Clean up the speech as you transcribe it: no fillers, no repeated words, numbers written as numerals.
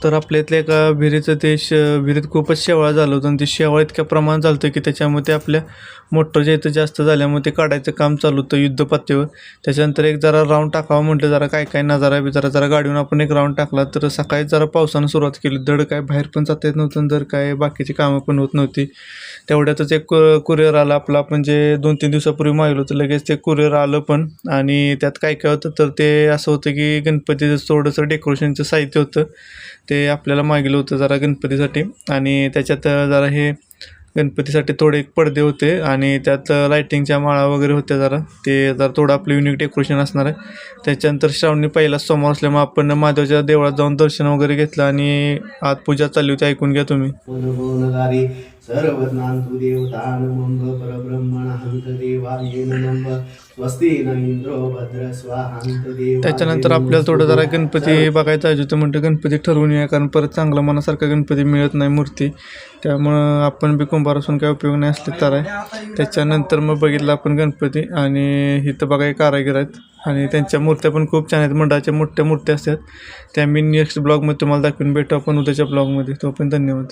तर आपल्या इथल्या एका विहिरीचं ते विहिरीत खूपच शेवाळ झालं होतं आणि ते शेवाळ इतक्या प्रमाणात झालं होतं की त्याच्यामध्ये आपल्या मोटर जे इथं जास्त झाल्यामुळे ते काढायचं काम चालू होतं युद्धपातळीवर. त्याच्यानंतर एक जरा राऊंड टाकावं म्हटलं, जरा काय काय नजारा बिजारा जरा गाडीहून आपण एक राऊंड टाकला. तर सकाळी जरा पावसानं सुरुवात केली, धड काय बाहेर पण जाता येत नव्हतं आणि धड काय बाकीची कामं पण होत नव्हती. तेवढ्यातच एक कुरिअर आला आपला, आपण जे 2-3 दिवसापूर्वी मागवलं होतं लगेच ते कुरिअर आलं पण. आणि त्यात काय काय होतं तर ते असं होतं की गणपतीचं थोडंसं डेकोरेशनचं साहित्य होतं, ते आपल्याला मागवलं होतं जरा गणपतीसाठी. आणि त्याच्यात जरा हे गणपतीसाठी थोडे एक पडदे होते आणि त्यात लायटिंगच्या माळा वगैरे होत्या जरा, ते जरा थोडं आपलं युनिक डेकोरेशन असणार आहे. त्याच्यानंतर श्रावणी पहिला सोमवार असल्यामुळे आपण महादेवाच्या देवळात जाऊन दर्शन वगैरे घेतलं आणि आत पूजा चालली होती, ऐकून घ्या तुम्ही. सर्वज्ञान्तु देवतानुमंब परब्रह्मणहंत देवाय नमः स्वस्ति न इंद्रो भद्र स्वाहांत देवाय त्याच्यानंतर आपल्याला थोडं जरा गणपती बघायचं आहे होतं, म्हणतं गणपती ठरवून या, कारण परत चांगला मनासारखा गणपती मिळत नाही मूर्ती. त्यामुळं आपण बी कुंभार असून काय उपयोग नाही असले तर आहे. त्याच्यानंतर मग बघितलं आपण गणपती आणि इथं बघा एक कारागीर आहेत आणि त्यांच्या मूर्त्या पण खूप छान आहेत, मंडळाच्या मोठ्या मूर्त्या असतात. त्या मी नेक्स्ट ब्लॉगमध्ये तुम्हाला दाखवून भेटू आपण उद्याच्या ब्लॉगमध्ये. तो पण धन्यवाद.